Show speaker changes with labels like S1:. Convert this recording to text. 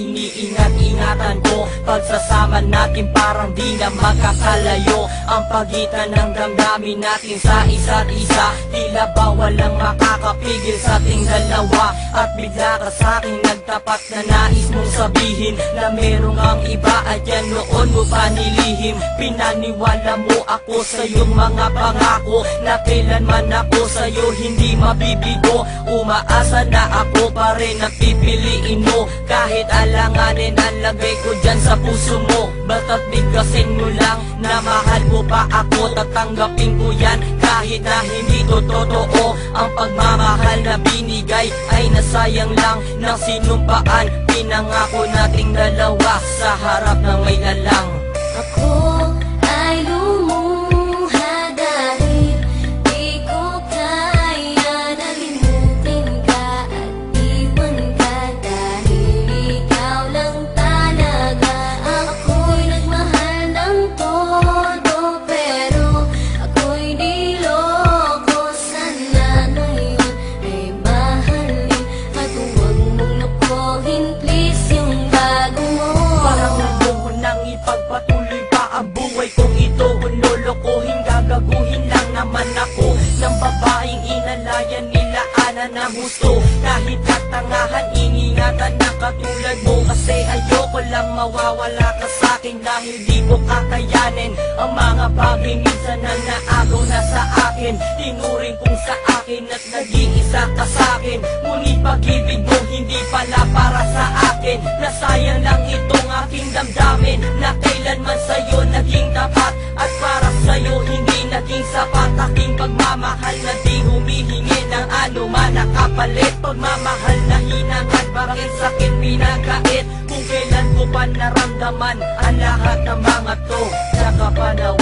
S1: iniingat-ingatan ko. Pagsasama natin parang di na magkakalayo ang pagitan ng damdamin natin sa isa't isa. Tila ba walang makakapigil sa ating dalawa. At bigla ka sa'king nagtapat na nais mong sabihin na merong ang iba at yan noon mo pa nilihim. Pinaniwala mo ako sa iyong mga pangako na kailanman ako sa'yo hindi mabibigo. Umaasa na ako pa rin na pipiliin mo kahit alanganin ang lagay ko dyan sa puso mo. Bata't bigkasin mo lang na mahal mo pa ako. Tatanggapin ko yan kahit na hindi to totoo. Ang pagmamahal na binigay ay nasayang lang ng sinumpaan. Pinangako nating dalawa sa harap ng may lalang.
S2: Ako ay lumuha dahil di ko kaya na limutin ka at iwan ka. Dahil ikaw lang talaga. Ako'y nagmahal ng todo pero ako'y niloko. Sana ngayon ay mahalin at huwag mong lukuhin please yung bago mo.
S1: Parang ayoko nang ipagpatuloy pa ang buhay kong ito. Kung lolokohin, gagaguhin lang naman ako ng babaeng inalayan nila ana na gusto. Kahit katangahan, ingingatan na katulad mo. Kasi ayoko lang mawawala ka sa'kin dahil di ko kakayanin ang mga bagay minsan na naagaw na sa akin. Tinuring kong sa akin at nag-iisa ka sa'kin. Ngunit pag-ibig mo hindi pala para sa akin. Nasayang lang itong aking damdamin na kailanman sa'yo naging tapat. At para sa'yo hindi naging sapat aking pagmamahal na di humihingi ng anuman na kapalit. Pagmamahal na hinangad, bakit sa'kin pinagkait? Kung kailan ko pa naramdaman ang lahat ng mga to sa kapanaw